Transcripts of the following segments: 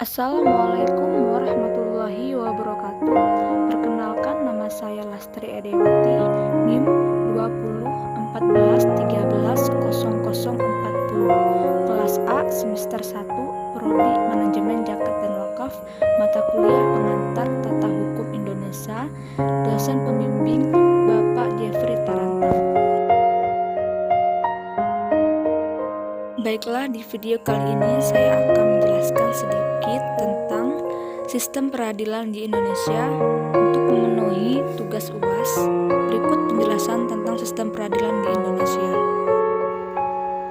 Assalamualaikum warahmatullahi wabarakatuh. Perkenalkan, nama saya Lastri Edewati, NIM 2014130040, kelas A, semester 1, Prodi Manajemen Zakat dan Wakaf, mata kuliah pengantar Tata Hukum Indonesia, dosen pembimbing Bapak Jeffrey Taranta. Baiklah, di video kali ini saya akan menjelaskan sedikit tentang sistem peradilan di Indonesia untuk memenuhi tugas UAS. Berikut penjelasan tentang sistem peradilan di Indonesia.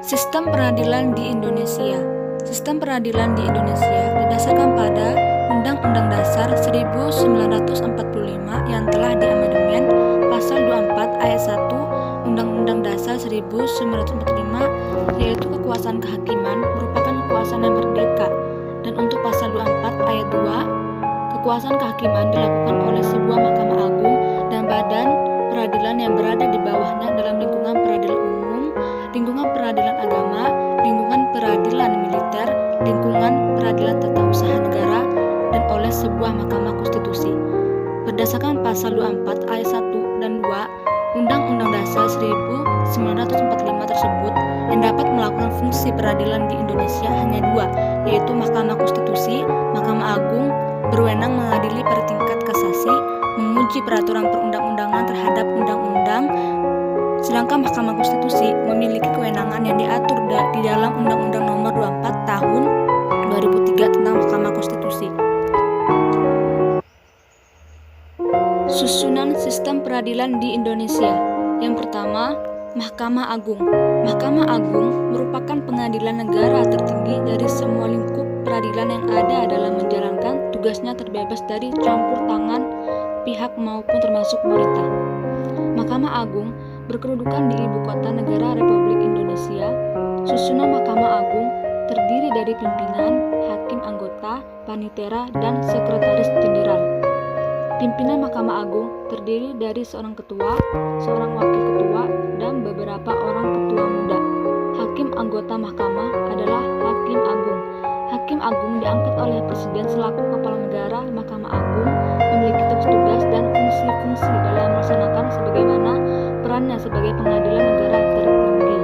Sistem peradilan di Indonesia. Sistem peradilan di Indonesia didasarkan pada Undang-Undang Dasar 1945 yang telah diamandemen pasal 24 ayat 1 Undang-Undang Dasar 1945, yaitu kekuasaan kehakiman merupakan kekuasaan yang merdeka. Dan untuk pasal 24 ayat 2, kekuasaan kehakiman dilakukan oleh sebuah Mahkamah Agung dan badan peradilan yang berada di bawahnya dalam lingkungan peradilan umum, lingkungan peradilan agama, lingkungan peradilan militer, lingkungan peradilan tata usaha negara, dan oleh sebuah Mahkamah Konstitusi. Berdasarkan pasal 24 ayat 1 dan 2 Undang-Undang Dasar 1945 tersebut, yang dapat melakukan fungsi peradilan di Indonesia hanya dua, yaitu Mahkamah Konstitusi. Mahkamah Agung berwenang mengadili pada tingkat kasasi, menguji peraturan perundang-undangan terhadap undang-undang, sedangkan Mahkamah Konstitusi memiliki kewenangan yang diatur di dalam Undang-Undang Nomor 24 Tahun 2003 tentang Mahkamah Konstitusi. Susunan sistem peradilan di Indonesia. Yang pertama, Mahkamah Agung. Mahkamah Agung merupakan pengadilan negara tertinggi dari semua lingkup peradilan yang ada dalam menjalankan tugasnya, terbebas dari campur tangan pihak maupun termasuk pemerintah. Mahkamah Agung berkedudukan di Ibu Kota Negara Republik Indonesia. Susunan Mahkamah Agung terdiri dari pimpinan, hakim anggota, panitera, dan sekretaris jenderal. Pimpinan Mahkamah Agung terdiri dari seorang ketua, seorang wakil ketua, dan beberapa orang ketua muda. Hakim anggota mahkamah adalah Hakim Agung. Hakim Agung diangkat oleh Presiden selaku Kepala Negara. Mahkamah Agung memiliki tugas dan fungsi-fungsi dalam melaksanakan sebagaimana perannya sebagai pengadilan negara tertinggi.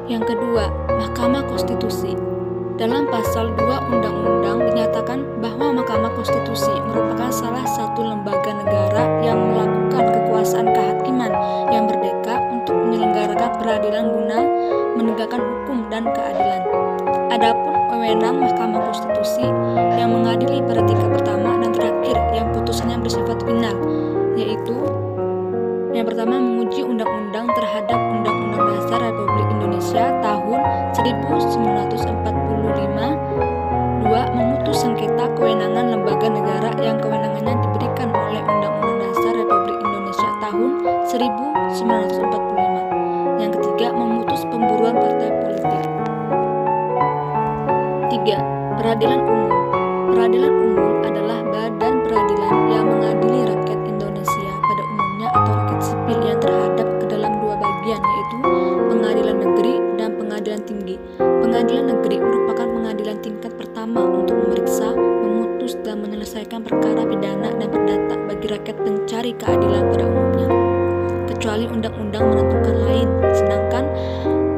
Yang kedua, Mahkamah Konstitusi. Dalam pasal 2 Undang-Undang dinyatakan bahwa Mahkamah Konstitusi merupakan salah satu lembaga negara yang melakukan kekuasaan kehakiman yang merdeka untuk menyelenggarakan peradilan guna menegakkan hukum dan keadilan. Adapun wewenang Mahkamah Konstitusi yang mengadili pada tingkat pertama dan terakhir yang putusannya bersifat final, yaitu yang pertama, menguji undang-undang terhadap Undang-Undang Dasar Republik Indonesia tahun 1945. 2. Memutus sengketa kewenangan lembaga negara yang kewenangannya diberikan oleh Undang-Undang Dasar Republik Indonesia tahun 1945. Yang ketiga, memutus pemburuan partai politik. 3. Peradilan umum. Peradilan umum adalah badan peradilan yang mengadili rakyat Indonesia pada umumnya atau rakyat sipil yang terhadap ke dalam dua bagian, yaitu pengadilan negeri dan pengadilan tinggi. Pengadilan negeri merupakan pengadilan tingkat pertama untuk memeriksa, memutus, dan menyelesaikan perkara pidana dan perdata bagi rakyat pencari keadilan pada umumnya, kecuali undang-undang menentukan lain. Sedangkan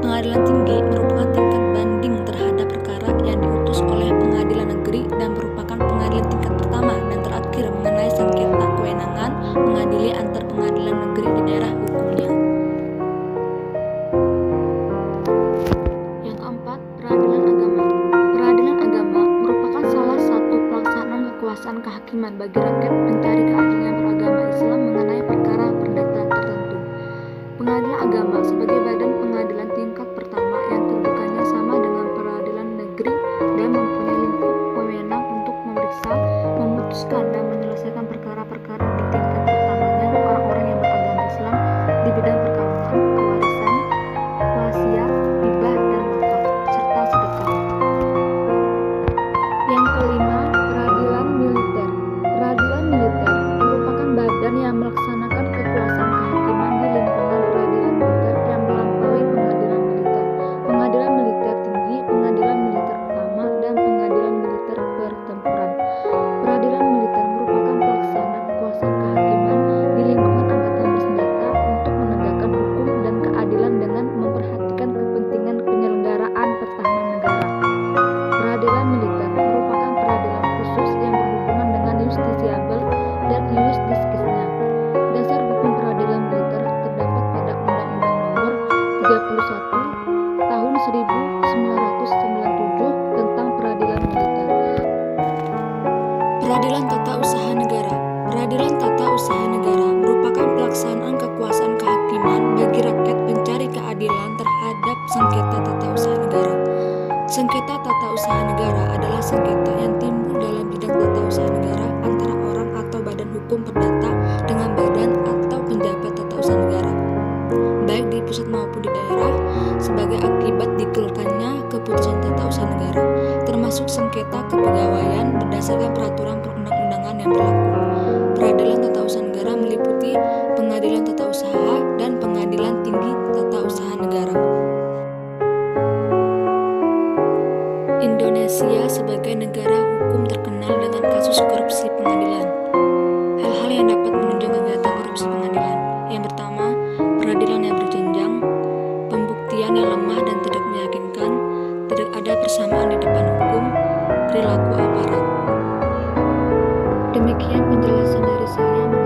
pengadilan tinggi merupakan tingkat banding terhadap perkara yang diutus oleh pengadilan negeri dan merupakan pengadilan tingkat pertama dan terakhir mengenai sengketa kewenangan mengadili antar pengadilan negeri di daerah hukumnya. Yang keempat, peradilan agama. Peradilan agama merupakan salah satu pelaksanaan kekuasaan kehakiman bagi rakyat pencari keadilan beragama Islam mengenai perkara perdata tertentu. Pengadilan agama sebagai badan pengadilan tingkat pertama yang kedudukannya sama dengan peradilan negeri dan mempunyai lingkup wewenang untuk memeriksa, memutuskan, dan menyelesaikan perkara-perkara di tingkat pertamanya orang-orang yang beragama Islam di bidang perkawinan, pewarisan, wasiat, hibah, dan wakaf, serta sedekah. Yang kelima, peradilan militer. Peradilan militer 1997 tentang peradilan militer. Peradilan Tata Usaha Negara. Peradilan Tata Usaha Negara merupakan pelaksanaan kekuasaan kehakiman bagi rakyat pencari keadilan terhadap sengketa tata usaha negara. Sengketa tata usaha negara adalah sengketa yang timbul dalam bidang tata usaha negara antara orang atau badan hukum perdata dengan badan atau penjabat tata usaha negara, baik di pusat maupun di daerah, sebagai akibat dikeluarkannya keputusan tata usaha negara, termasuk sengketa kepegawaian berdasarkan peraturan perundang-undangan yang berlaku. Peradilan tata usaha negara meliputi pengadilan tata usaha dan pengadilan tinggi tata usaha negara. Indonesia sebagai negara hukum terkenal dengan kasus korupsi pengadilan. Hal-hal yang dapat menunjang kegiatan korupsi pengadilan. Yang pertama, peradilan yang berjenjang, pembuktian yang lemah dan tidak meyakinkan, tidak ada persamaan di depan hukum, perilaku aparat. Demikian penjelasan dari saya.